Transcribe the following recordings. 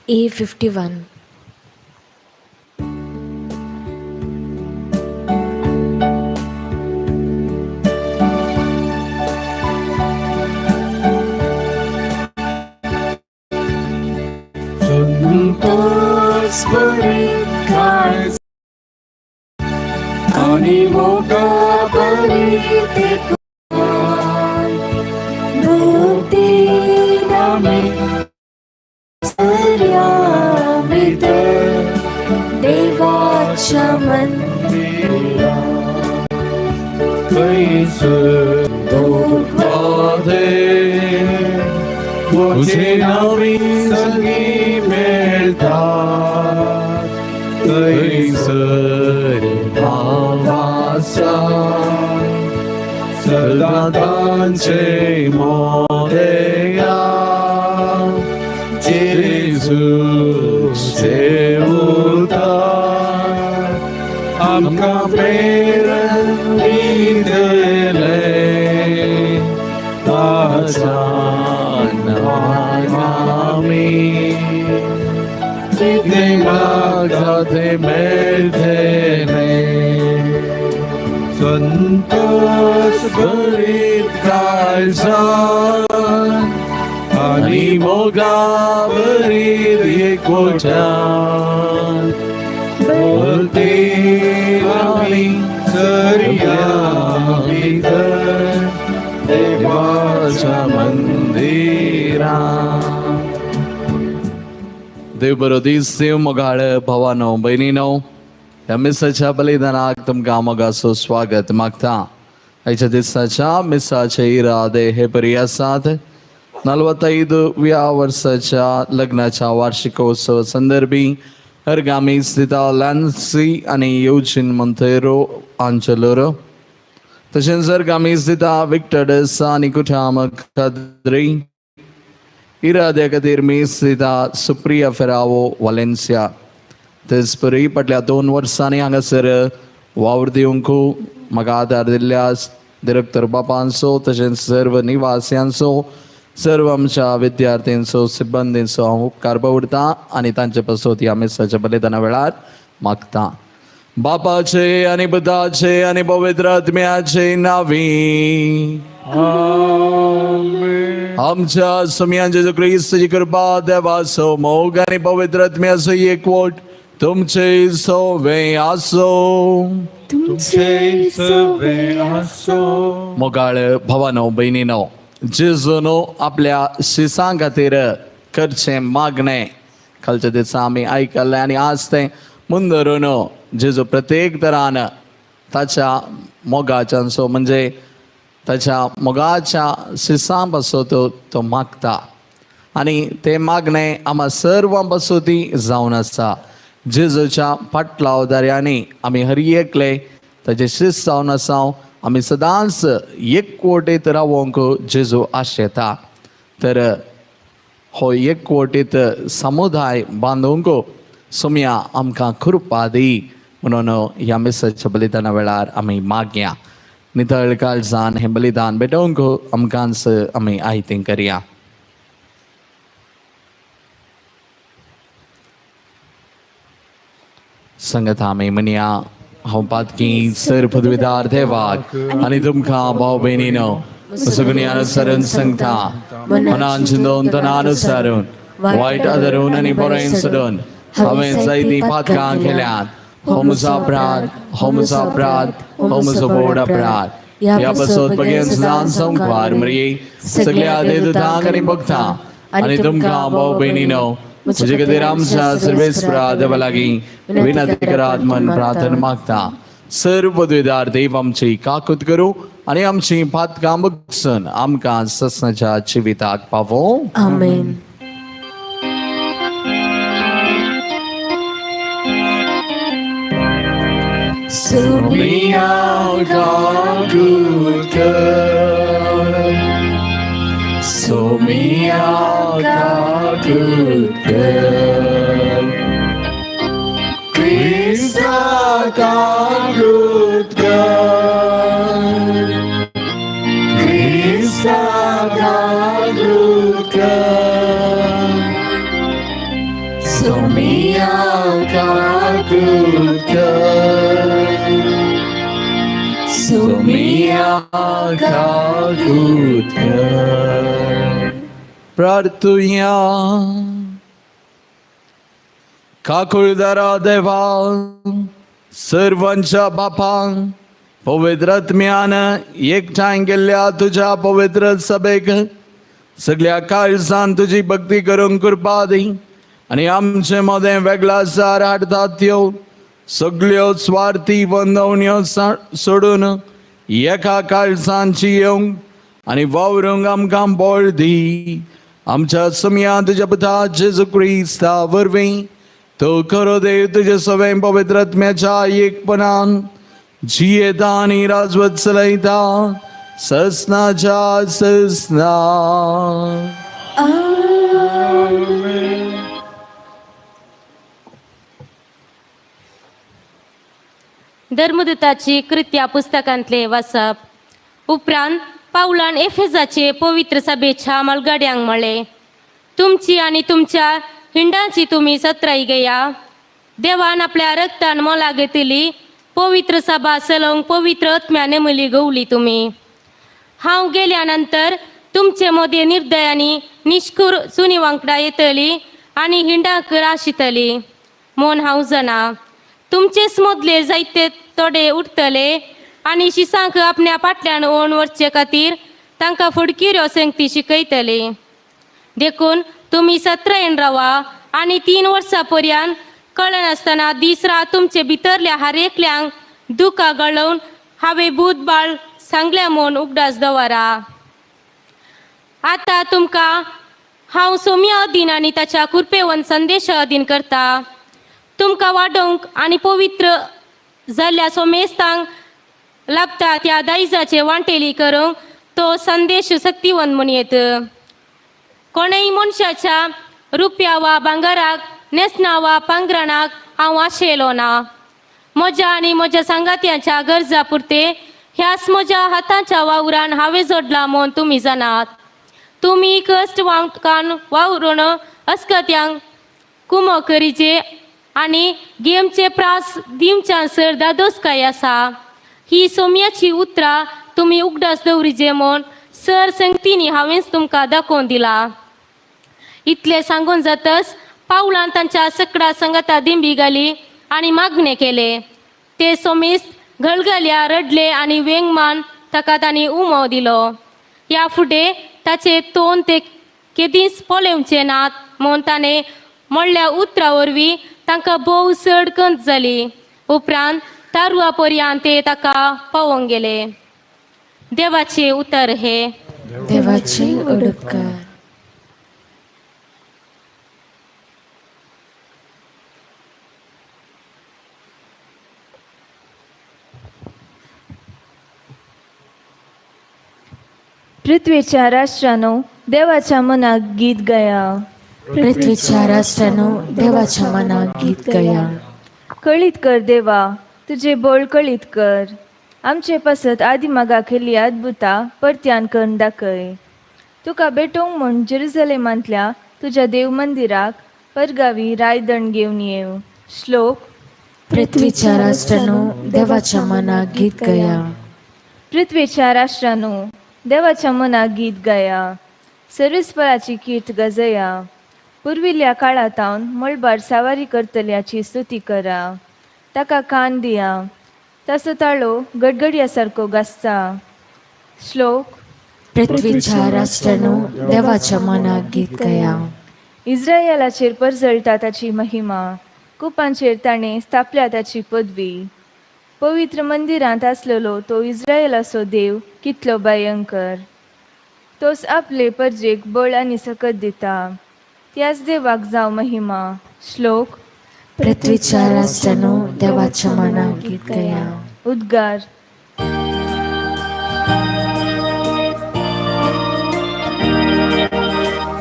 A51. Santosh भरीत काळ आणि मोगा भरीत भक्ती नामे सर्यामित देवाच्या मंदिरा कैस दुःखादे तुझे नवी संगी मिळतात कैसर भावाचा सदातांचे मोरया जेजूचे उद्धार आमका प्रेरण दिले ताचा कितने मागते मिळते संतोष भरीत काळजात आणि मोगा भरीत एकवटात बोलते आम्ही सर्यामित देवाच्या मंदिरात. देव बरोदीस देव मोगाळ भावानो बहिणीनो, ह्या मिसाच्या बलिदानाक तुमकां मोगाचो स्वागत मागता. आयच्या दिसाच्या मिसाचे इरादे हे परी आसात. 45व्या वर्साच्या लग्नाच्या वार्षिकोत्सव संदर्भी हरगामी स्थित लॅन्सी आणि युजिन मोंतेरो आंचलोरो, तशेंच हरगामी स्थित विक्टर आणि कुठाम खद्री इराद्या खातीर मेस्थिता सुप्रिया फेरावो वालेन्सिया. तेच परी फाटल्या 2 वर्सांनी हांगासर वावर दिवंक म्हाका आदार दिल्ल्या डिरेक्टर बापांचो तशेंच सर्व निवासियांचो सर्व आमच्या विद्यार्थ्यांचो सिब्बंदींचो हांव उपकार बावडटां आनी तांचे पासत ह्या मिसाच्या बलिदाना वेळार मागतां. बापाचे आनी पुताचे आनी पवित्र आत्म्याचे नांवी आमच्या स्वामी जेजू ख्रिस्ताची कृपा, देवाचो मोग आनी पवित्र आत्म्याचो एकवट तुमचे सवे आसो. मोगाळ भावानो बहिणीनो, जेजूनो आपल्या शिसां खातीर करचें मागणें खालच्या दिसा आमी आयकल्लें आनी आज तें मुंदरून जेजू प्रत्येक तरान ताच्या मोगाच्यांचो म्हणजे ताच्या मोगाच्या शिसां पासत तो मागता आनी तें मागणें आम्हा सर्वां पासती जावन आसा. जेजूच्या फाटलावदाऱ्यांनी आमी हर एकले ताचे शिस जावन आसाव. आमी सदांच एकवटीत रावोंक जेजू आशेता. तर हो एकवटीत समुदाय बांदूंक सोम्या आमकां कृपा दी म्हणून ह्या मिसाच्या बलिदाना वेळार आमी मागया. नितळ काळजान हें बलिदान भेटोवंक आमकांच आमी आयतें करया. संगत आमी म्हणया, हांव पातकी सर पदवीदार देवाक आनी तुमकां भाव भयणीनो सगळ्यां सांगता, मनान चिंतून तनान विचारून वायट आदारून आनी बरें सोडून हांवें जायतीं पातकां केल्यात. हो म्हजो अपराध, हो म्हजो अपराध, हो म्हजो व्हड अपराध. ह्या पासत बगेन सदांच संख्वार मरी सगळ्या देवतांक आनी भक्तां आनी तुमकां भाव भयणीनो म्हजे खातीर आमच्या सर्वेस्परा देवा लागीं विनंती करात म्हण प्रार्थना मागता. सर्व पदवीदार देव आमची काकूत करूं आनी आमची पातकां बगसून आमकां ससनाच्या जिविताक पावो. आमेन. Somiya Gagutkar, Somiya Gagutkar, Krista Gagutkar, Krista Gagutkar, दूत कर, सोमिया का दूत कर. प्रार्थूया. काकुळदारा देवा, सर्वांच्या बापा, पवित्र आत्म्यानं एकठांय केल्या तुझ्या पवित्र सभेक सगळ्या काळजान तुझी भक्ती करून कृपा दी. आणि आमचे मध्ये वेगळा सार हाडतात त्यो सगळ्यो स्वार्थी वंदवण्यो सोडून एका काळजांची येवंक आणि वावरूंक आमकां बळ दी. आमच्या समया तुझ्या पुता जेजू क्रिस्ता वरवीं तो खरो देव तुझे सवय पवित्र आत्म्याच्या एकपणान जियेता आणि राजवत चलयता ससनाच्या ससना. धर्मदूताची कृत्या पुस्तकांतले वाचप. उपरांत पावलान एफेसाचे पवित्र सभेच्या मलगड्यांक म्हणले, तुमची आणि तुमच्या हिंडाची तुम्ही सत्राई घेया. देवान आपल्या रक्तान मोला घेतली पवित्र सभा सलोंग पवित्र आत्म्याने मली गवली तुम्ही. हांव गेल्यानंतर तुमचे मध्ये निर्दयानी निष्ठुर सुनी वांकडा येतली आणि हिंडाक राशितली म्हूण हांव जाणा. तुमचेच मदले जायते तोडे उठतले आणि शिसांक आपल्या फाटल्यान ओण वरचे खातीर तांकां फुडकिऱ्यो संगती शिकयतले. देखून तुम्ही सत्रयेन रावा आणि 3 वर्सां पर्यंत कळनासतना दीस रात तुमचे भितरल्या हर एकल्यांक दुखां गळोवन हांवें भूतबाळ सांगल्या म्हूण उगडास दवरा. आता तुमकां हांव सोम्या अधीन आणि ताच्या कृपेवन संदेशा अधीन करता. तुमकां वाडोवंक आणि पवित्र जाल्ल्या सोमेस्तांक लाभता त्या दायजाचे वांटेली करूंक तो संदेश शक्तिवंत म्हूण येत. कोणेय मनशाच्या रुपया वा भांगराक नेसना वा पांघरणाक हांव आशेलो ना. म्हज्या आणि म्हज्या सांगात्यांच्या गरजा पुरते ह्याच म्हज्या हातांच्या वावरान हांवें जोडला म्हूण तुमी जाणात. तुमी कश्ट वांटकान वावरून अस्कत्यांक कुमो करीचे आणि गेमचे प्रास दिवच्या सर दादोसकाय आसा. ही सोम्याची उतरां तुमी उगडास दवरीचे म्हूण सर संगतींनी हांवेंच तुमकां दाखोवन दिला. इतले सांगून जातच पावलान तांच्या सकडा संगता दिंबी घाली आणि मागणे केले. ते सोमेस्त घळघळ्या रडले आणि वेंगमान ताका तांणी उमो दिलो. ह्या फुडें ताचे तोंड ते केदींच पोलेवचे नात म्हूण ताणें म्हणल्या उतरा वरवीं तांकां भोव चड कंत जाली. उपरांत तारुआ पर्यंत ते ताका पावोवंक गेले. देवाचे उतर हे. देवाचे उडपकार. पृथ्वीच्या राष्ट्रानो देवाच्या मनाक गीत गया. पृथ्वीच्या राष्ट्रानो देवाच्या मनाक गीत गया. कळीत कर देवा तुझे बोल कळीत कर. आमचे पासत आदी मागा केली अद्भुता परत्यान करून दाखय. तुका भेटोवंक म्हूण जेरुसलेमांतल्या तुझ्या देव मंदिराक परगावी रायदण घेवन येव. श्लोक. पृथ्वीच्या राष्ट्रानो देवाच्या मनाक गीत गया. पृथ्वीच्या राष्ट्रानो देवाच्या मनाक गीत गया. सर्विस्पराची कीर्त गजया. पुर्विल्ल्या काळात मळबार सावारी करतल्याची स्तुती करा. ताका कान दिया. ताचो ताळो गडगड्या सारको गाजता. श्लोक. पृथ्वीच्या राष्ट्रानो देवाच्या मनाक गीत गया. इस्रायलाचेर परजळटा ताची महिमा. कुपांचेर ताणें स्थापल्या ताची पदवी. पवित्र मंदिरांत आसलेलो तो इस्रायलाचो देव कितलो भयंकर. तोच आपले परजेक बळ आनी सकत दिता. त्याच देवाक जावं महिमा. श्लोक. पृथ्वीच्या राष्ट्रानो देवाच्या मनाक गीत गया. उद्गार.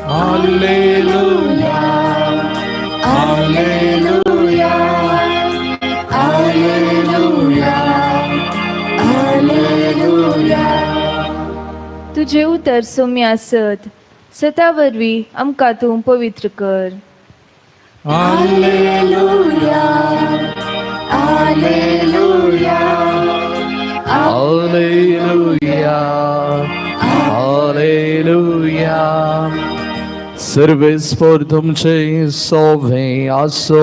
Hallelujah, hallelujah, hallelujah, hallelujah. तुझे उतर सोम्या सत. सता वरवीं आमकां तूं पवित्र कर. हालेलुया. सर्वेस्पर तुमचे सोवे असो.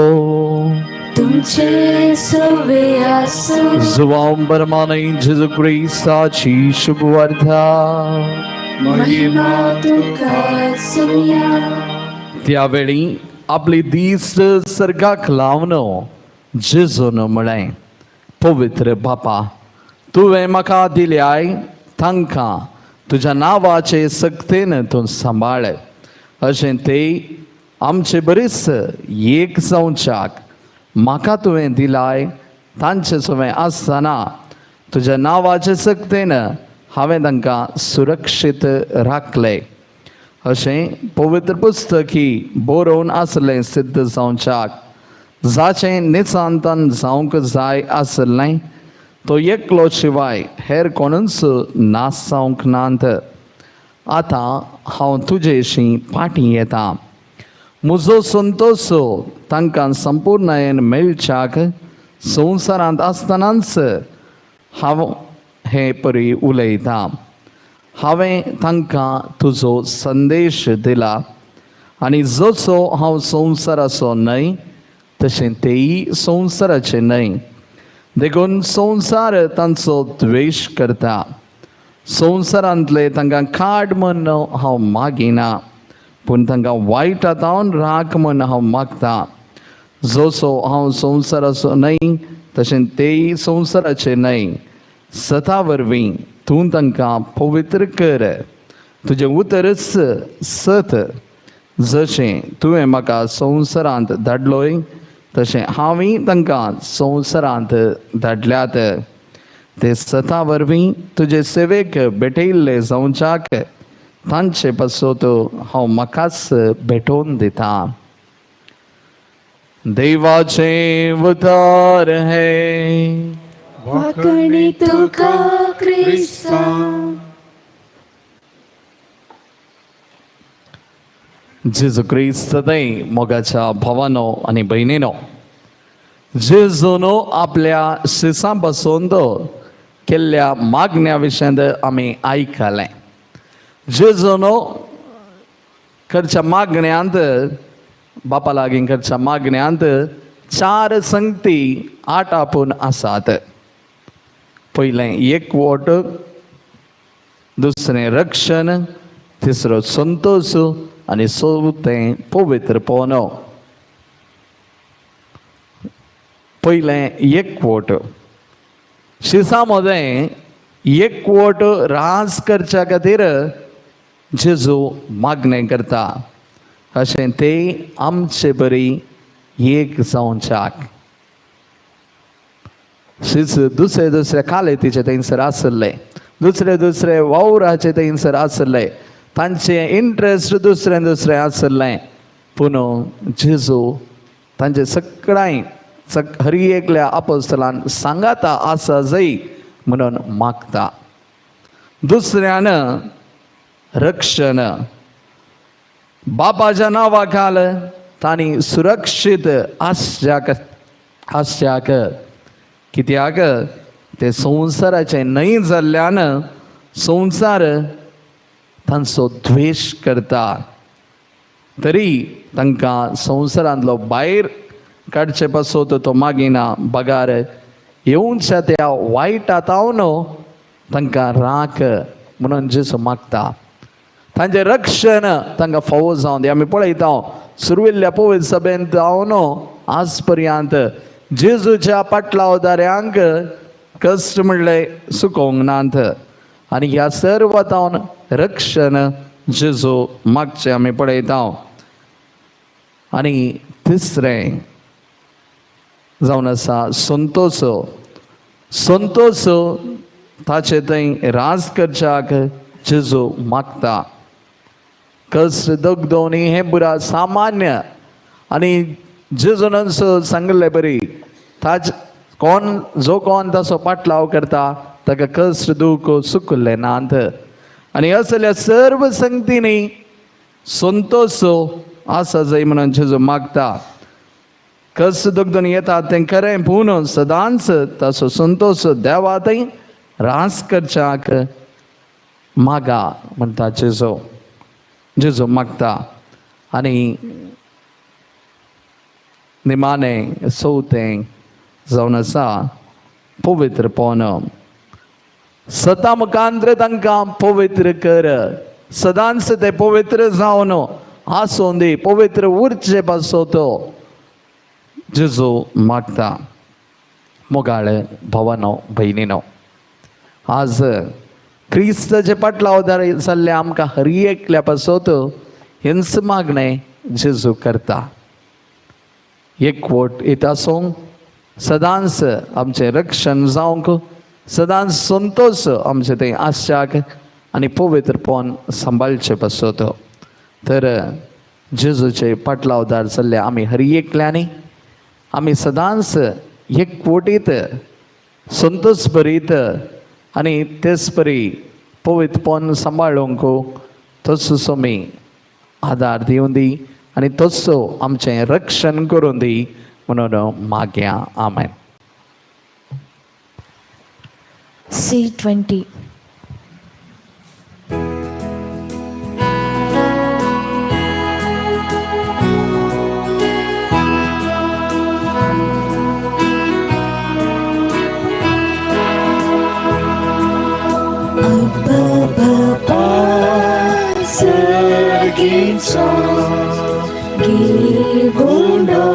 तुमचे सोवे असो. जुवाम परमाने जेजू ख्रिस्ताची शुभवार्ता. महिमा तुका सोम्या. त्यावेळी आपली दिस सर्गाक लावन जेजून म्हळें, पवित्र बापा, तुवें म्हाका दिल्याय तांकां तुज्या नांवाचे सक्तेन तूं सांबाळ. अशें ते आमचे बरीच एक जावच्याक म्हाका तुवें दिलाय तांचे सोबे आसतना तुज्या नांवाचे सक्तेन हांवें तांकां सुरक्षीत राखले. अशें पवित्र पुस्तकी बरोवन आसलें सिद्ध जावच्याक, जाचें निचांतन जावंक जाय आसलें तो एकलो शिवाय हेर कोणूच नास जावंक नात. आतां हांव तुजेशी फाटीं येतां. म्हजो संतोश तांकां संपूर्णयेन मेळच्याक संवसारांत आसतनाच हांव हे परी उलयतां. हांवें तांकां तुजो संदेश दिला आनी जसो हांव संवसाराचो न्हय तशें तेयी संवसाराचे न्हय. देखून संवसार तांचो द्वेश करता. संवसारांतले तांकां काड म्हूण हांव मागिना, पूण तांकां वायटांतावन राख म्हूण हांव मागतां. जसो हांव संवसाराचो न्हय तशें तेयी संवसाराचे न्हय. सता वरवीं तूं तांकां पवित्र कर. तुजें उतरच सत. जशें तुवें म्हाका संवसारांत धाडलोय तशें हांवूय तांकां संवसारांत धाडल्यात. ते सता वरवीं तुजे सेवेक भेटयल्ले जावच्याक तांचे पासत हांव म्हाकाच भेटोवन दितां. देवाचे अवतार हे वाकणी तुका क्रिस्ता. जेजू ख्रिस्त मोगाच्या भावानो आनी भयणीनो, जेजून आपल्या शिसां पासून केल्ल्या मागण्या विशयंत आमी आयकलें. जेजून करच्या मागण्यांत, बापा लागीं करच्या मागण्यांत 4 संगती आटापून आसात. पयलें एकवट, दुसरें रक्षण, तिसरो संतोश आनी चवथें पवित्रपण. पयलें एकवट. शिसां मदें एकवट रास करच्या खातीर जेजू मागणें करता. अशें ते आमचे बरी एक जावच्याक. शिस दुसरे दुसरे कालेतीचे थंयसर आसले, दुसरे दुसरे वावराचे थंयसर आसले, तांचे इंट्रस्ट दुसरें दुसरें आसलें. पूण जेजू तांचे सगळ्यां हर एकल्या आपोस्तलान सांगाता आसा जय म्हणून मागता. दुसऱ्यान रक्षण. बापाच्या नांवाखाल तांणी सुरक्षीत आसच्याक, कित्याक ते संवसाराचे न्हय जाल्ल्यान संवसार तांचो द्वेश करता. तरी तांकां संवसारांतलो भायर काडचे पासत तो मागिना. बगार येवच्या त्या वायटांतावन तांकां राख म्हणून जेजू मागता. तांचें रक्षण तांकां फावो जावं दी. आमी पळयता सुरविल्ल्या पवित्र सभेंत जावन आज पर्यंत जेजूच्या पाटलावदाऱ्यांक कश्ट म्हणले सुकोवंक नात. आनी ह्या सर्वतावन रक्षण जेजू मागचें आमी पळयता. आनी तिसरें जावन आसा संतोश. संतोष ताचे थंय राज करच्याक जेजू मागता. कश्ट दोगदोनी हे बुरा सामान्य. आनी जेजून सांगले बरी, ताज कोण जो कोण ताचो पाटलाव करता ताका कश्ट दूख सुकले नात. आनी असल्या सर्व संगतींनी संतोष आसा जय म्हणून जेजू मागता. कश्ट दोगदोन येतात तें खरें, पूण सदांच ताचो संतोष देवा थंय रास करच्याक मागा म्हणटा जेजू. जेजू मागता. आणि निमाणे सोते जावन आसा पवित्रपण सता मुखांत्र तांकां पवित्र कर सदांच ते पवित्र जावन आसूं दी पवित्र उरचे पासो तो जेजू मागता मोगाळे भावानो भयणीनो आज क्रिस्ताचे पाटलावदार जाल्ले आमकां हर एकल्या पासत हेंच मागणें जेजू करता एकवट येत आसूं सदांच आमचें रक्षण जावंक सदांच संतोष आमचें तें आसच्याक आनी पवित्रपण सांबाळचें पासत तर जेजूचे पाटलावदार जाल्ले आमी हर एकल्यांनी आमी सदांच एकवटीत संतोष भरीत आनी तेच परी पवित्रपण सांबाळूंक तसोच आमी आदार दिवन दी आनी तसो आमचें रक्षण करून दी म्हणून मागया आमेन. C20. Sergica Gibundo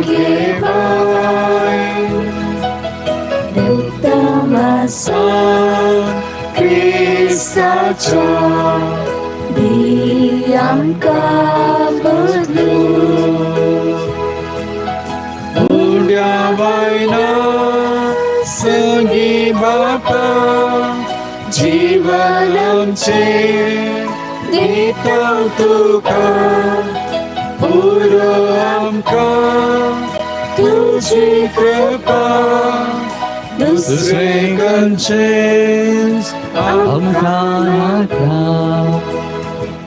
Gibai Dektamasa Kristacha Diamka Bedlu Buddha Vaina Segi Bapa Jivanamche Ditang tuka Puro amka Tuji kripa Dusregan chis Amka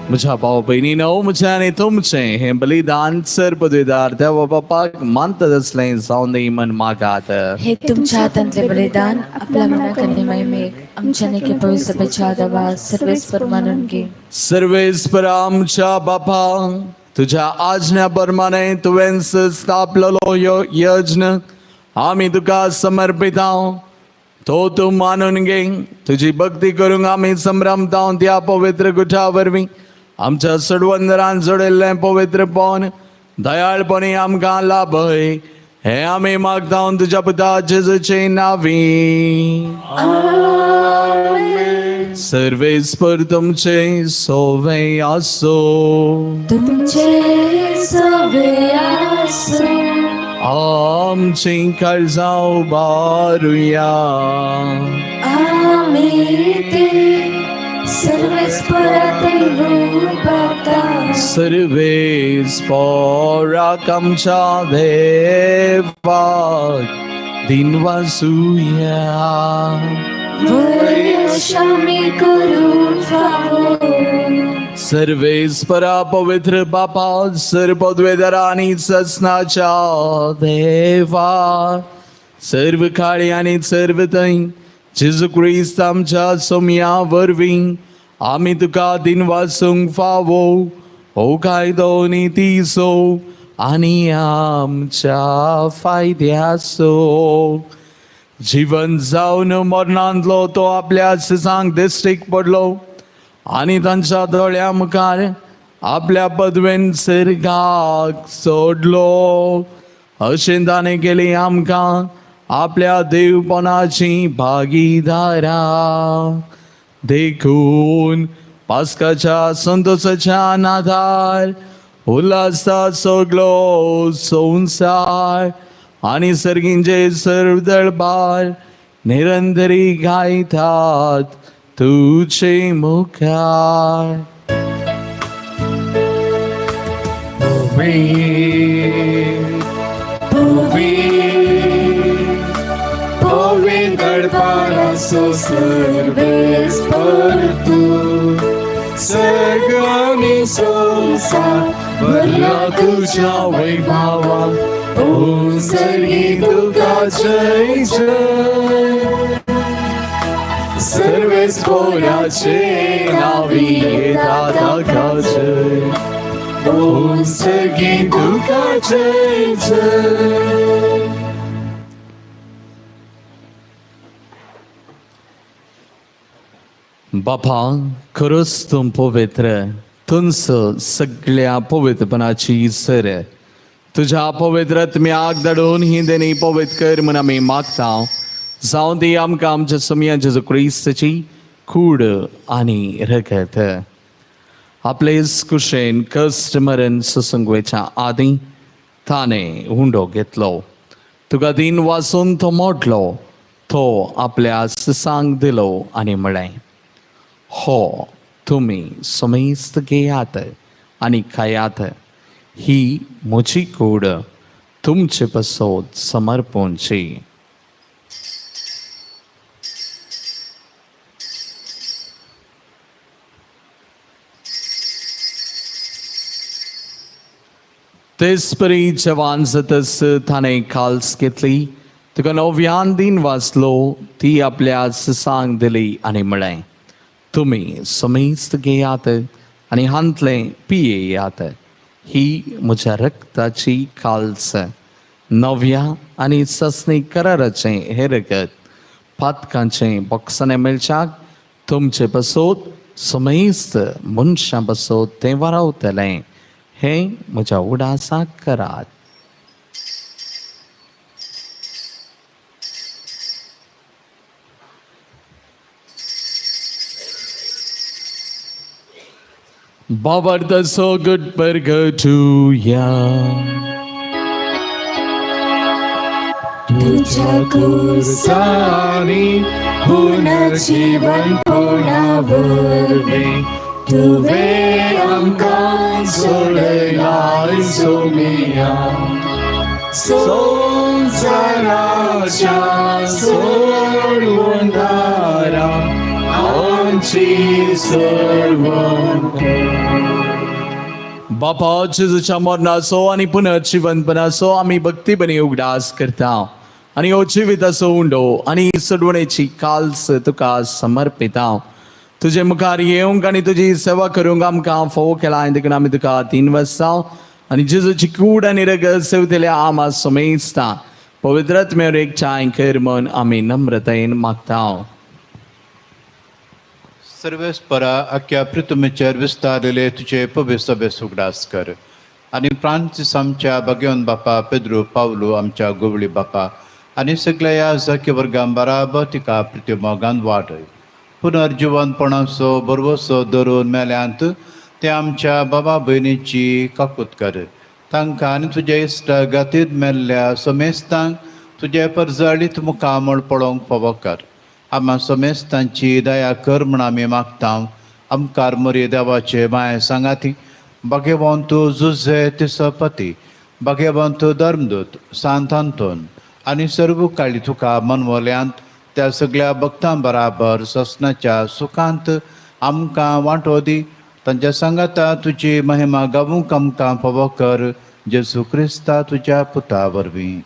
म्हज्या भाव भयणीनो म्हजें आनी तुमचें हें बलिदान सर पदवीदार देवा बापाक मानता असलें जावन दी म्हण मागात. हे तुमच्या हातांतले बलिदान आपल्या मनाकने महिमेक आमच्या नेके सभेच्या आदारात सर्वेस्पर मानून घे. सर्वेस्पर आमच्या बापा तुझ्या आज्ञा प्रमाणे तुवें स्थापलेलो ह्यो यज्ञ आमी तुका समर्पिता तो तूं मानून घे. तुजी भक्ती करूंक आमी संभ्रमता त्या पवित्र गुठा वरवीं आमच्या सडवंदरान जोडिल्लें पवित्रपण दयाळपणी आमकां लाभय हे आमी मागता तुज्या पुता जेजूचे नांवी. सर्वेस्पर तुमचे सोवे आसो. तुमचे सोवे आसो. आमची काळजां उबारुया. आमी ते सर्वेस्पराते रूपाता. सर्वेस्पराक आमच्या देवाक दिनवासुया. वर्षामी करून फावो. सर्वेस्परा पवित्र बापा सर्वपदवेदारा आनी ससनाच्या देवा सर्व काळी आनी सर्व थंय जेजू क्रिस्त आमच्या सोम्या वरवीं आमी तुका दिन वासूंक फावो हो कायदो नितीसो आनी आमच्या फायद्याचो. जीवन जावन मरणांतलो तो आपल्या सिसांक दिश्टीक पडलो आनी तांच्या दोळ्या मुखार आपल्या पदवेन सर्गाक सोडलो. अशें ताणें केली आमकां आपल्या देवपणाची भागीदारा. देखून पास्काच्या संतोषाच्या नादार उल्हासा सगलो संसार आनी सर्गींचे सर्व दळबार निरंतरी गायतात तुझे मुखार. Darbaraso सर्वेस्पर तू सर्ग आणि संसार भरला तुझ्या वैभवा. ओ सर्गी तुका जय जय. सर्वेस्पराचे नावी दाता जय. होऊन सगळी दुःखाचे जड. बापा, खरोच तुम पवित्र, तुमच सगळ्या पवित्रपणाची सर. तुझ्या पवित्र आत्म्याक धाडून ही देणी पवित्र कर म्हूण आमी मागता. जावं ती आमकां आमच्या समया जेजू क्रिस्ताची कूड आनी रगत. आपले कुशेन कश्ट मरण सुसंगवेच्या आदी ताणें हुंडो घेतलो. तुका दिन वाचून तो मोडलो. तो आपल्या सिसांक दिलो आनी म्हळें, हो तुमी समेस्त घेयात आनी खायात. ही म्हजी कूड तुमचे पसोत समर्पणची. तेच परी जवान जातस ताणें काल्स घेतली. तुका नव्यान दिन वाचलो. ती आपल्या सिसांक दिली आनी म्हळें, तुमी समेस्त घेयात आनी हांतले पियेयात. ही म्हज्या रक्ताची काल्स, नव्या आनी ससनी कराराचें हें रगत. पातकांचें बॉक्साने मेळच्याक तुमचे पसोत समेस्त मनशां पसोत तें वारावतलें. हें म्हज्या उडासाक करात. Babarda so good burger to ya. तुझ्या कुर्सानी हुन जीवन पुनावरवी. तुवे आमकां सोडलाय सोमिया. संसाराच्या सोडवणारा आमची सर्वंत. बापा, जेजूच्या मरणाचो आनी पुनर्जिवंतपणाचो आमी भक्तीपणी उगडास करता. आनी हो जिविताचो उंडो आनी सोडवणेची काल्स तुका समर्पिता. तुजे मुखार येवंक आनी तुजी सेवा करूंक आमकां फोव केला. देखून आमी तुका तीन वस्ता आनी जेजूची कूड आनी रगत सेवतल्या आमा समेस्ता. पवित्र आत्म्यार एकचाय कर म्हूण आमी नम्रतायेन मागता. सर्वेस्परा अख्ख्या पृथ्वीचेर विस्तारलेले तुझे पवित्र सभेस उगडास कर. आनी फ्रांसीस आमच्या भगवन बापा, पेद्रू पावलो आमच्या गोवळी बापा आनी सगळ्या ह्या जाके वर्गां बराबर तिका प्रत्यमोगान वाडय. पुनर्जिवनपणाचो बरवसो धरून मेल्यांत ते आमच्या बाबा भयणीची काकूत कर. तांकां आनी तुजे इश्ट गतीत मेल्ल्या समेस्तांक तुजे परजळीत मुखामळ पळोवंक फावो कर. आम्हा समेस्तांची दया कर म्हूण आमी मागता. आमकार मरी देवाचे माय सांगाती, भगवंतू जुझे तिसपती, भगवंतू धर्मदूत, सांत आंतोन आनी सर्व काळी तुका मनवल्यांत त्या सगळ्या भक्तां बराबर ससनाच्या सुखांत आमकां वांटो दी. तांच्या सांगाता तुजी महिमा गावूंक आमकां फावो कर. जेजू क्रिस्ता तुज्या पुता वरवीं.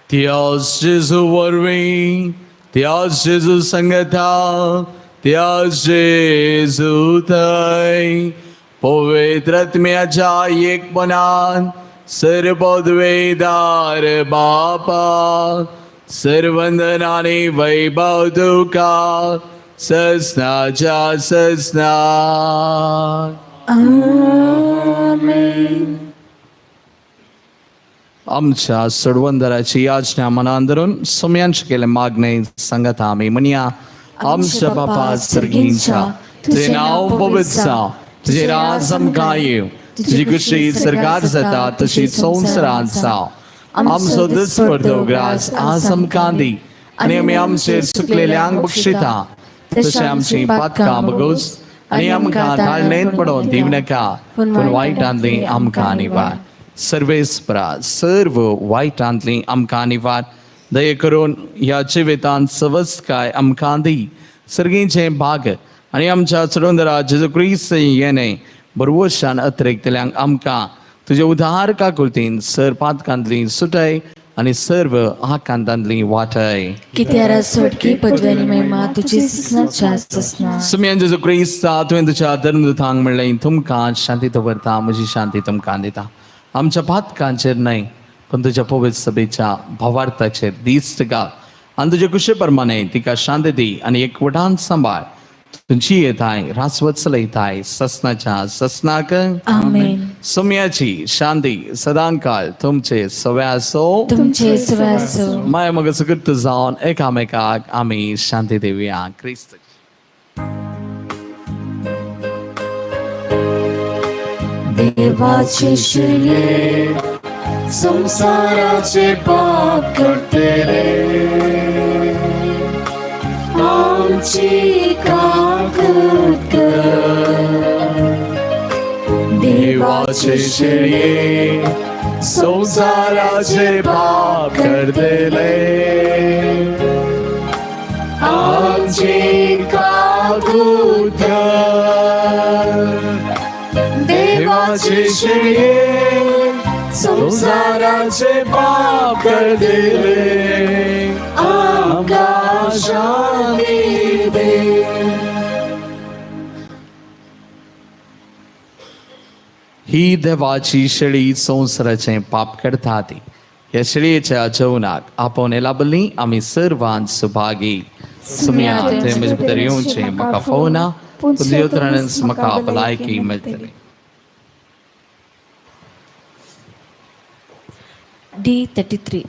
त्याच जेजू वरवीं, त्याच जेजू संगता, त्याच जेजू थंय पवित्र आत्म्याच्या एकपणान सर्वोद्वेदार बापा, सर्वंदनाने वैभव तुका ससनाच्या ससना. आमेन. आमच्या सोडवंदराची याचना मनान धरून सुमयांचे केले मागणे सांगता आमी म्हणया. आमच्या बापा सर्गींच्या, तुझे नाव पवित्र जावं, तुझे राज आमकां येवं, तुजी कुशी सरकार जाता तशी संवसारांत जावं. आमचो दिसपडतो ग्रास आज आमकां दी आनी आमी आमचेर चुकलेल्यांक बक्षिता तशें आमची पातकां बगोस आनी आमकां ताळणेंत पडोवन दिव नाका, पूण वायटांतली आमकां निवार. सर्वेस्परा सर्व वायटांतली आमकां निवार. दये करून ह्या जिवितांत सवस्काय आमकां दी. सर्गीचें भाग आनी आमच्या चडोंदरा जेजू क्रिस्त येणे बरवशान अतिरिक्तल्यांक आमकां तुजे उदार काकुलतीन सर पातकांतली सुटय आणि सर्व आकांतांतली वाटाय कित्यारा सोडकी पदव्यानी महिमा तुझी ससनाच्या ससना सुमियान जेजू क्रिस्ता तुवें तुज्या धर्मदूतांक म्हणलें तुमकां शांती दवरता म्हजी शांती तुमकां दिता. आमच्या पातकांचेर न्हय पण तुज्या पवित्र सभेच्या भावार्थाचेर दिश्ट घाल आनी तुजे कुशे प्रमाणे तिका शांती दी आनी एकवटान सांबाळ. तुमची येताय रासवत चलयताय ससनाच्या ससनाक आमेन. सुम्याची शांती सदांकाळ तुमचे सवय असो. तुमचे सवासो माया मग सगळं जाऊन एकामेकाक आम्ही शांती देऊया. क्रिस्त देवाचे श्रेय संसाराचे पाप करतेले आमची काकूत देवाचे श्रेय संसाराचे पाप करतेले आमची काकूत देवाचे श्रेय संसाराचे पाप करतेले आमकां शांती दे. ही देवाची शेळी संसाराचे पाप करता ती. या शेळयेच्या जेवणाक आपोवन लाभली आमी सर्वांत सुभागी. सुम्या ते म्हजे भितर येवचे म्हाका फोना पूण देवतरानच म्हाका भलायकी मेळटली. D33.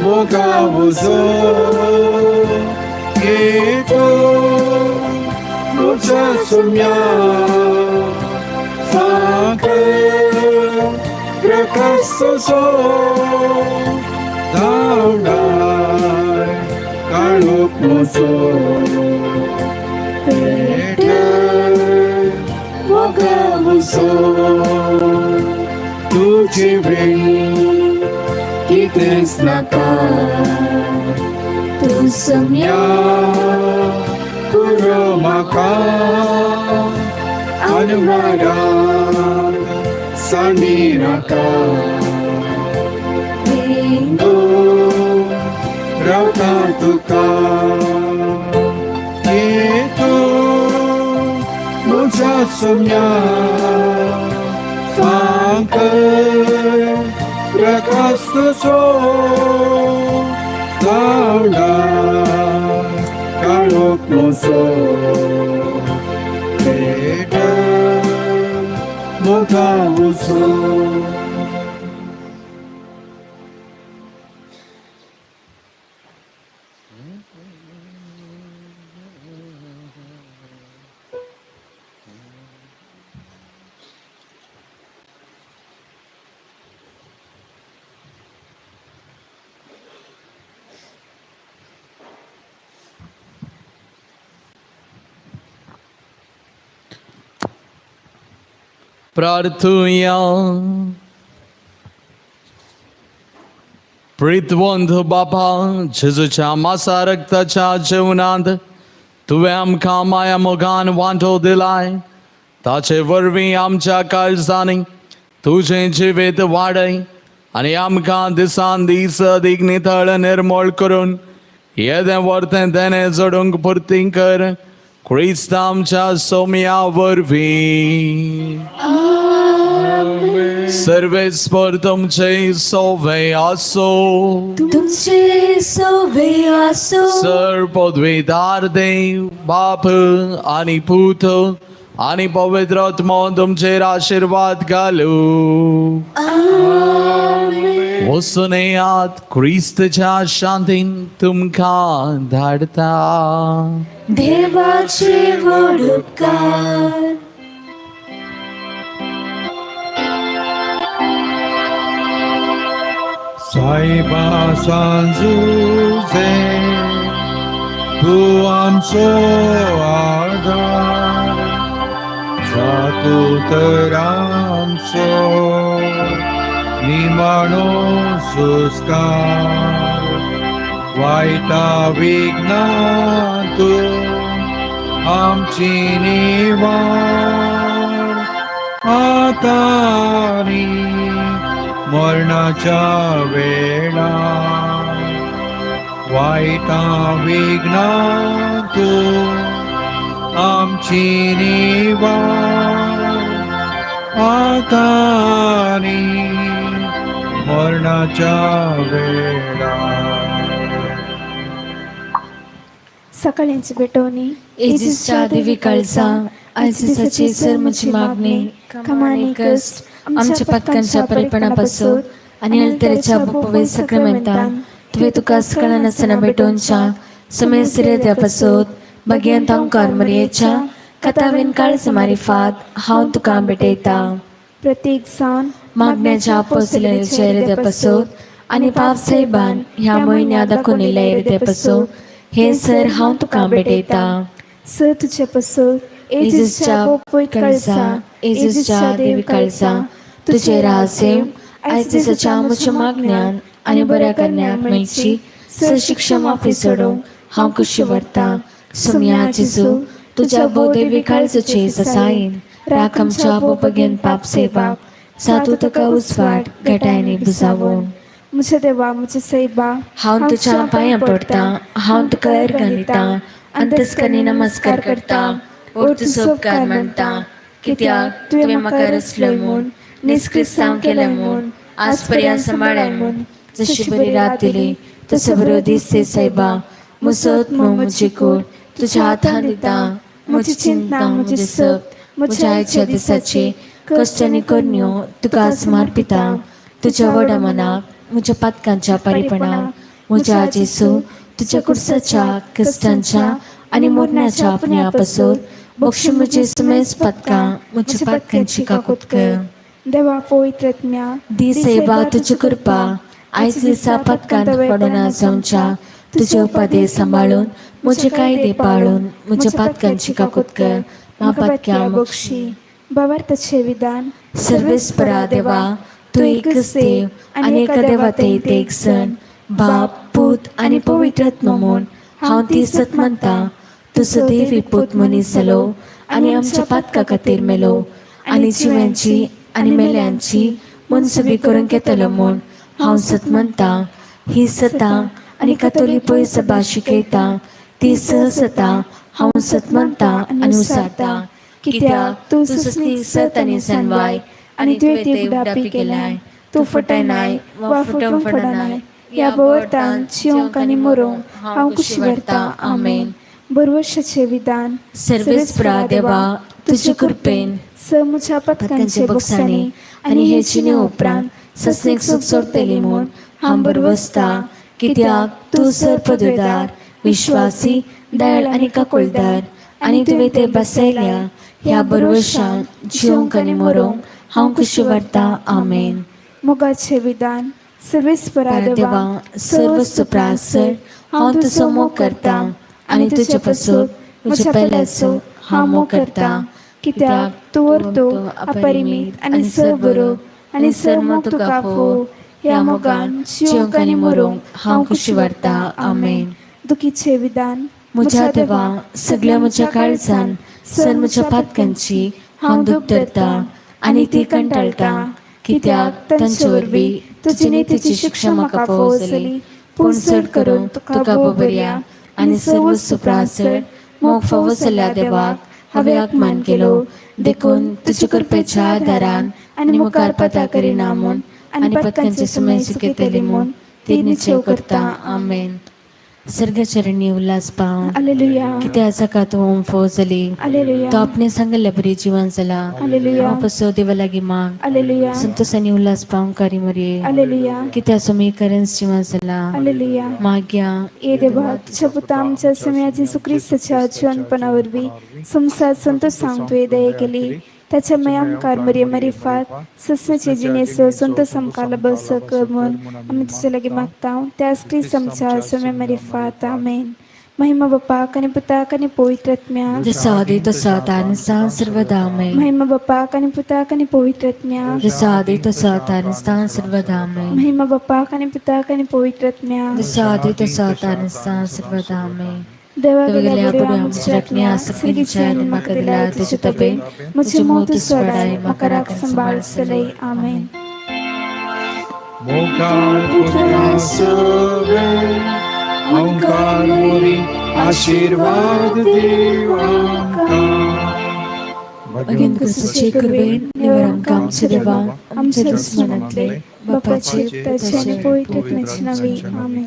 Mogabuzo Geto Mucha Sumya Fake Prakasaso Daudai Kaluk Mozo Ete Mogabuzo Tuji Ring Kites naka tu samya kuromaka anurada saninaka Indo rauta tuka itu muja samya fangke Prakasaso Dauda Kaluk Moso Beda Mogabuso प्रार्थूया. प्रीतवंत बापा, जेजूच्या मासा रक्ताच्या जेवणात तुवें आमकां माया मोगान वांटो दिलाय, ताचे वरवीं आमच्या काळजांनी तुजें जिवीत वाडय आनी आमकां दिसान दीस अदीक नितळ निर्मळ करून येदें वर्तें देणें जोडूंक पुर्ती कर. क्रिस्त आमच्या सौम्या वरवीं. सर्वेस्पर तुमचे सोवे आसो. तुमचे सोवे आसो. सर्वपदवीदार देव, बाप आणि पूत आणि पवित्र आत्मा तुमचेर आशीर्वाद घालू. वसुनेयात क्रिस्तच्या शांतीन तुमकां धाडता. देवाचे व्हड उपकार. साईबा सांजुजे तू आमचो आधार, जातू तर आमचो निमाणो सुस्कार. वायटा विघ्नातू आमची निवार, आतानी मरणाच्या वेळा. वाईटा विघ्नातू आमची निवार, आतानी मरणाच्या वेळा. सकाळींची भेटवणी एजिसच्या देवी काळजा, आयज दिसाची सर्मची मागणी, कमानी कस्ट आमच्या पथकांच्या परिपणापासून आणि नंतरच्या पवे सक्रिमेंतान तुवें तुका सकळान आसतना भेटोवच्या समय सिरेद्यापासून भगयंत अंकार मरयेच्या कथावेन काळज मारिफात हांव तुका भेटयता. प्रत्येक जावन मागण्याच्या पोसलेल्या हृदयापासून आणि पाप साहेबान ह्या म्हयन्यात दाखोवन येयल्या हृदयापासून हे सर हांव तुका भेटयता. स तुजे पासून एजिसच्या पवित्र काळजा, एजिसच्या देवी काळजा, तुझे रहस्य आयज दिसाच्या म्हज्या मागण्यान आनी बऱ्या करण्याक मेळची शिक्षा माफी सोडूंक हांव कशी व्हरता. सुम्या जेजू, तुज्या भोवदेवी काळजाचे ससायेन राख आमच्या भोवभगेन पाप सेवाक, जातू तुका उसवाट घटायनी बुजावून. म्हजे देवा, म्हजे सैबा, हांव तुज्या पांयां पडटा, हांव तुका अर्घ दिता, अंतस्करणी नमस्कार करता, और तुजो उपकार मानता. कित्याक तुवें म्हाका रचलय म्हूण, निस्क्रिस्तांव केलें म्हूण, आज पर्यंत सांबाळ्ळें म्हूण. जशी बरी रात दिली तसो बरो दीस दे सैबा. म्हजो आत्मो म्हजी कूड तुज्या हातांत दिता. म्हजी चिंता, म्हजी सक्त, म्हज्या आयच्या दिसाची कश्ट आनी करण्यो तुका आज मारपिता. तुज्या व्हडा मनाक, म्हज्या पातकांच्या परिपणाक, म्हज्या जेजू तुज्या कुर्साच्या कश्टांच्या आनी मरणाच्या अपन्या पासून बक्षी म्हजी सुमेज पातकां, म्हज्या पातकांची काकूत कर. देवा पवित्रत्म्या, दी सेवा तुजी कृपा आयज दिसा पतकांत पडना जावच्या. तुजे उपादेश सांबाळून, म्हजे कायदे पाळून, म्हज्या पातकांची काकूत कर. म्हापतक्या बक्षी भावार्थाचे विधान. सर्वेस्परा देवा, तू एकच देव आनी एका देवातेत एक सण, बाप, पूत आनी पवित्र आत्मा म्हूण हांव ती सत म्हणटा. तुजो देवी पूत मनीस जालो आनी आमच्या पातका खातीर मेलो आनी जिव्यांची आनी मेल्यांची मनसुबी करूंक येतलो म्हूण हांव सत म्हणटा. ही सता आनी कातोली पळय सभा शिकयता ती सता हांव सत म्हणटा आनी उसारता. कित्याक तूं सुस्नी सत आनी सनवाय आनी तुवें ते उडापी केलाय. तूं फटायनाय वा फुटोवंक पडनाय. ह्या बवर्तान जिवंक आनी मरोवंक हांव खुशी व्हरता. आमेन. बरवर्षाचे विधान. सर्वेस्परा देवा, तुजे कृपेन म्हज्या पथकांचे बक्षांनी आनी हे जिणे उपरांत सस्नेक सुख सोडटली म्हूण हांव बरवसता. कित्याक तूं सर पदवीदार, विश्वासी, दयाळ आनी काकुळदार आनी तुवें ते बसयल्या ह्या बरवर्षान जिवंक आनी मरोवंक हांव खुशी व्हरता. आमेन. मोगाचे विधान. सर्वेस्परा देवा, सर्व सुप्रासर हांव तुजो मोग करता आनी तुजे पासून म्हज्या पेल्याचो हांव मोग करता. कित्याक तूं व्हरतो अपरिमीत आनी स बरो आनी स मोग तुका फोव ह्या मोगान जिवंक आनी मरूंक हांव खुशी व्हरता. आमेन. दुखीचे विधान. म्हज्या देवा, सगळ्या म्हज्या काळजान सर म्हज्या पातकांची हांव दूख धरता आनी ती कंटाळटा, कित्याक तांचे वरवीं तुजी नेतीची शिक्षा म्हाका फोव जाली. पूण चड करून तुका बोबऱ्या आनी सर्व सुप्रासड मोग फोव जाल्ल्या देवाक हांवें अपमान केलो. देखून तुजे कृपेच्या आदारान आनी मुखार पता करिना म्हूण आनी पतकांची सुमय सुकयतली म्हूण ती निश्चय करता. आमेन. सर्गचरणी उल्हास पावूं. हालेलुया. कित्याक जाका तूं ओम फोव जाली. हालेलुया. तो आपणे सांगल्या बरी जिवन जाला. हालेलुया. वापस देवा लागीं माग. हालेलुया. संतोषानी उल्हास पावूं कारी मरिये. हालेलुया. कित्याक समीकरण जिवन जाला. हालेलुया. माग्या ए देवा, तुझ्या पुता आमच्या समय जेजू ख्रिस्ताच्या जिवनपणा वरवीं संसार संतोषांक तुवें दया केली. त्याच्या मयमकार मरिये मरिफात ससनाचे जिनेसो संतोष आमकां लबस कर म्हूण आमी तुजे लागीं मागता. त्याच क्रिस्त आमच्या समय मरिफात. आमेन. महिमा बापाक आनी पुताक आनी पवित्र आत्म्याक जसा आदी तसा आता आणि सदां सर्वदा. आमेन. महिमा बापाक आनी पुताक आनी पवित्र आत्म्याक जसा आदी तसा आता आणि सदां सर्वदा. आमेन. महिमा बापाक आनी पुताक आनी पवित्र आत्म्याक जसा आदी तसा आता आणि सदां सर्वदा. आमेन. देवा गेल्या गेल्या बऱ्या बऱ्या आमच्या आमच्या रत्न्या सगळीची आनी म्हाका दिला तुजे तबेन म्हजे मोत सोडाय म्हाका राख संभाळ सलय. आमेन. मोकार पुत्रा सवे ओंकार मोरी आशीर्वाद देव आमकां. भगीन कसुचे कृपेन निवर आमकां आमचे देवा आमच्या दुस्मनांतले बापाचे पिताचे आनी पवित्र आत्म्याचे नांवे. आमेन.